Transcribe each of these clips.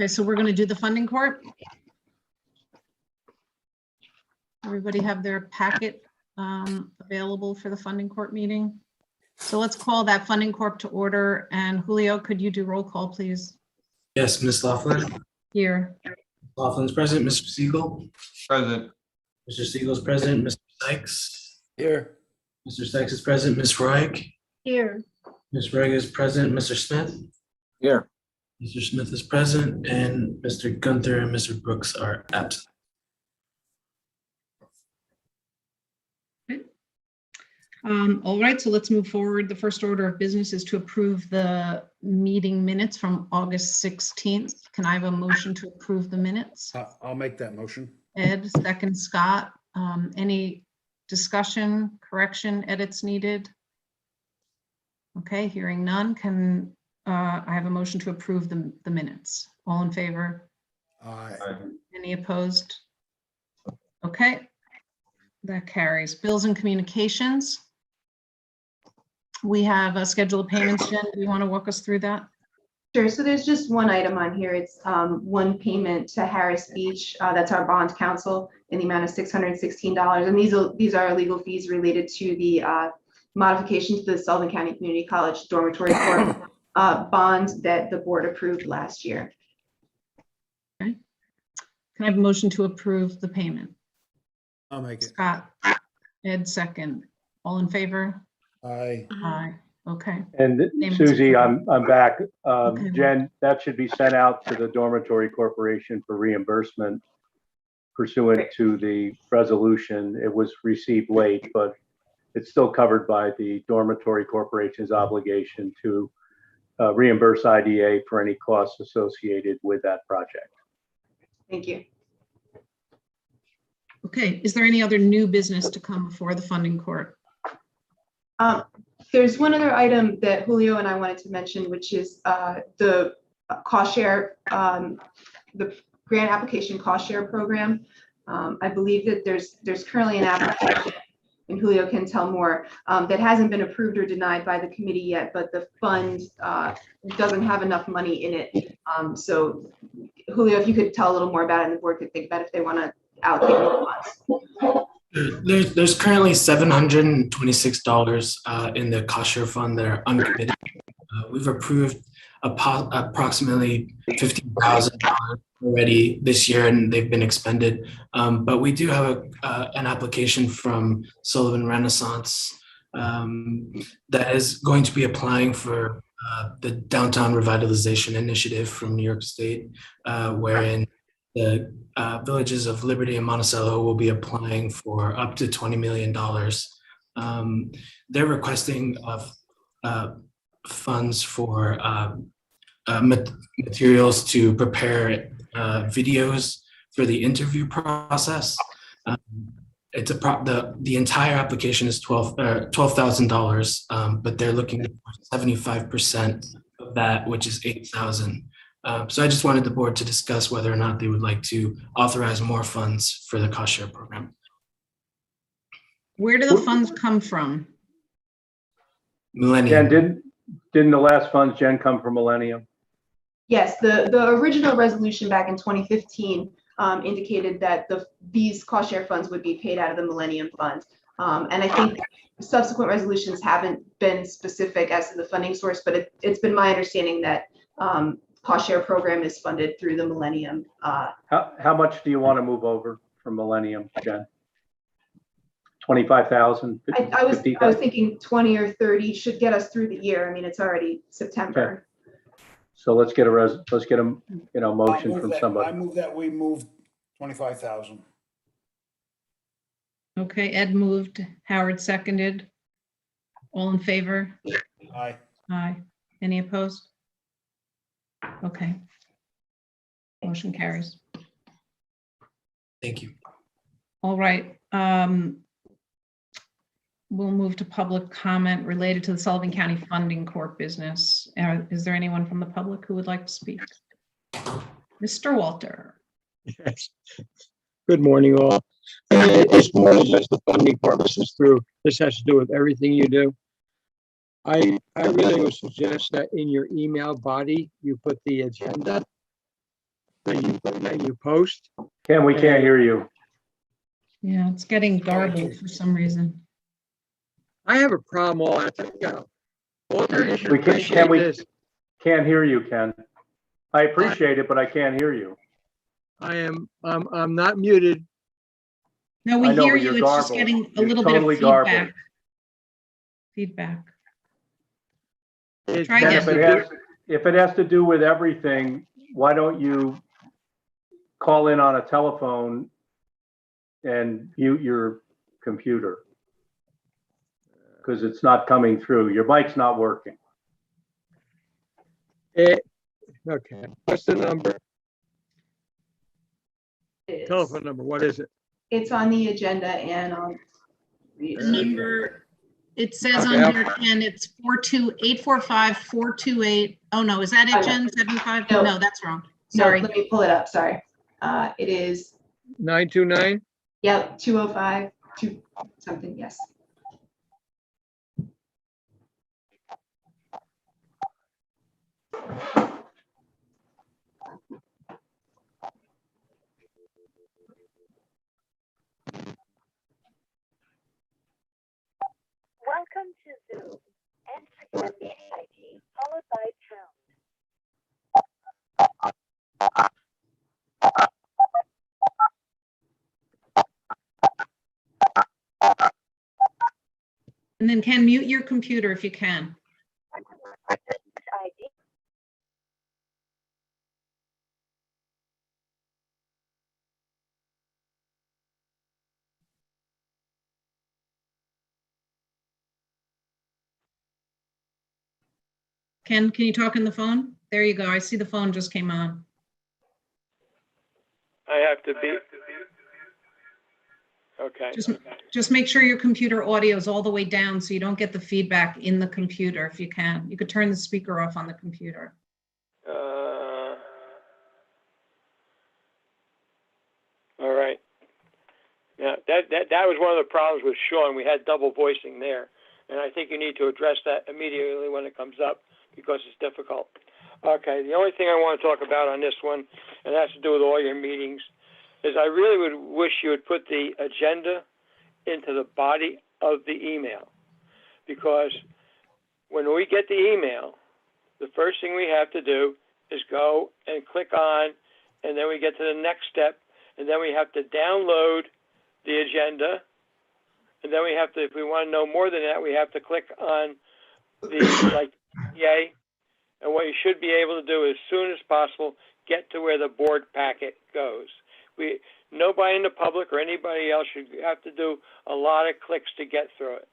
Okay, so we're going to do the funding court. Everybody have their packet available for the funding court meeting. So let's call that funding corp to order. And Julio, could you do roll call, please? Yes, Ms. Laughlin. Here. Laughlin's present. Mr. Siegel. Present. Mr. Siegel's present. Mr. Sykes. Here. Mr. Sykes is present. Ms. Reich. Here. Ms. Reich is present. Mr. Smith. Here. Mr. Smith is present, and Mr. Gunther and Mr. Brooks are absent. All right, so let's move forward. The first order of business is to approve the meeting minutes from August 16th. Can I have a motion to approve the minutes? I'll make that motion. Ed, second Scott. Any discussion, correction, edits needed? Okay, hearing none. Can I have a motion to approve the minutes? All in favor? Aye. Any opposed? Okay, that carries. Bills and communications. We have a schedule of payments. Jen, do you want to walk us through that? Sure. So there's just one item on here. It's one payment to Harris Beach. That's our bond counsel in the amount of $616. And these are legal fees related to the modifications to the Sullivan County Community College Dormitory Court bond that the board approved last year. Okay. Can I have a motion to approve the payment? I'll make it. Scott, Ed, second. All in favor? Aye. Aye. Okay. And Name is Susie, approved. I'm back. Okay. Jen, that should be sent out to the Dormitory Corporation for reimbursement pursuant to the resolution. It was received late, but it's still covered by the Dormitory Corporation's obligation to reimburse IDA for any costs associated with that project. Thank you. Okay, is there any other new business to come before the funding court? There's one other item that Julio and I wanted to mention, which is the cost share, the grant application cost share program. I believe that there's currently an application, and Julio can tell more, that hasn't been approved or denied by the committee yet, but the fund doesn't have enough money in it. So Julio, if you could tell a little more about it, and the board could think about if they want to allocate more funds. There's currently $726 in the cost share fund that are uncommitted. We've approved approximately $15,000 already this year, and they've been expended. But we do have an application from Sullivan Renaissance that is going to be applying for the Downtown Revitalization Initiative from New York State, wherein the villages of Liberty and Monticello will be applying for up to $20 million. They're requesting funds for materials to prepare videos for the interview process. It's the entire application is $12,000, but they're looking for 75% of that, which is $8,000. So I just wanted the board to discuss whether or not they would like to authorize more funds for the cost share program. Where do the funds come from? Millennium. Jen, didn't the last funds, Jen, come from Millennium? Yes, the original resolution back in 2015 indicated that these cost share funds would be paid out of the Millennium Fund. And I think subsequent resolutions haven't been specific as to the funding source, but it's been my understanding that cost share program is funded through the Millennium. How much do you want to move over from Millennium, Jen? 25,000? I was thinking 20 or 30 should get us through the year. I mean, it's already September. So let's get a motion from I somebody. move that we move 25,000. Okay, Ed moved, Howard seconded. All in favor? Aye. Aye. Any opposed? Okay. Motion carries. Thank you. All right. We'll move to public comment related to the Sullivan County Funding Corp business. Is there anyone from the public who would like to speak? Mr. Walter. Yes. Good morning, all. As far as the funding purposes through, this has to do with everything you do. I really would suggest that in your email body, you put the agenda that you post. Ken, we can't hear you. Yeah, it's getting garbled for some reason. I have a problem all the time, you know. All the We can't, appreciate this. can't hear you, Ken. I appreciate it, but I can't hear you. I'm not muted. No, we I know, hear but you. you're It's just garbled. getting a You're little bit of totally feedback. garbled. Feedback. It Try And has again. to do- if it has to do with everything, why don't you call in on a telephone and mute your computer? Because it's not coming through. Your mic's not working. Okay, what's the number? It is. Telephone number, what is it? It's on the agenda and I'll read The it. number, it says Okay. on here, Ken, it's 845-428. Oh, no, is that it, Jen? 75? No. No, that's wrong. No, Sorry. let me pull it up, sorry. It is, 929? yep, 205, something, yes. Welcome to Zoom. Enter your meeting ID followed by pound. And then Ken, mute your computer if you can. ID. Ken, can you talk on the phone? There you go. I see the phone just came on. I have to be. Okay. Just make sure your computer audio is all the way down so you don't get the feedback in the computer if you can. You could turn the speaker off on the computer. All right. Yeah, that was one of the problems with Sean. We had double voicing there. And I think you need to address that immediately when it comes up because it's difficult. Okay, the only thing I want to talk about on this one, and it has to do with all your meetings, is I really would wish you would put the agenda into the body of the email. Because when we get the email, the first thing we have to do is go and click on, and then we get to the next step, and then we have to download the agenda, and then we have to, if we want to know more than that, we have to click on the, like, yay. And what you should be able to do as soon as possible, get to where the board packet goes. Nobody in the public or anybody else should have to do a lot of clicks to get through it.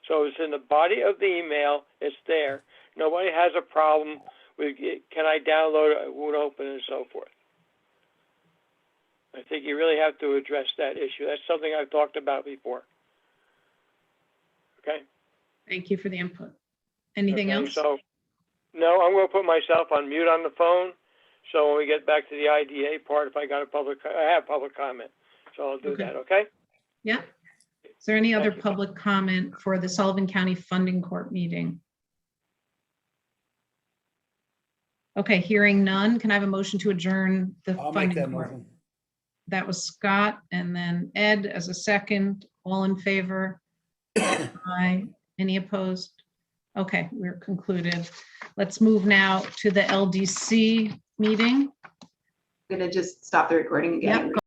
So it's in the body of the email, it's there. Nobody has a problem with, can I download it, won't open, and so forth. I think you really have to address that issue. That's something I've talked about before. Okay? Thank you for the input. Anything Okay, else? So, no, I'm going to put myself on mute on the phone. So when we get back to the IDA part, if I got I have public comment. So I'll do Okay. that, okay? Yeah. Is there any other Thank you. public comment for the Sullivan County Funding Court meeting? Okay, hearing none. Can I have a motion to adjourn the I'll make funding that court? motion. That was Scott, and then Ed as a second. All in favor? Aye. Any opposed? Okay, we're concluded. Let's move now to the LDC meeting. I'm gonna just stop the recording again. Yep.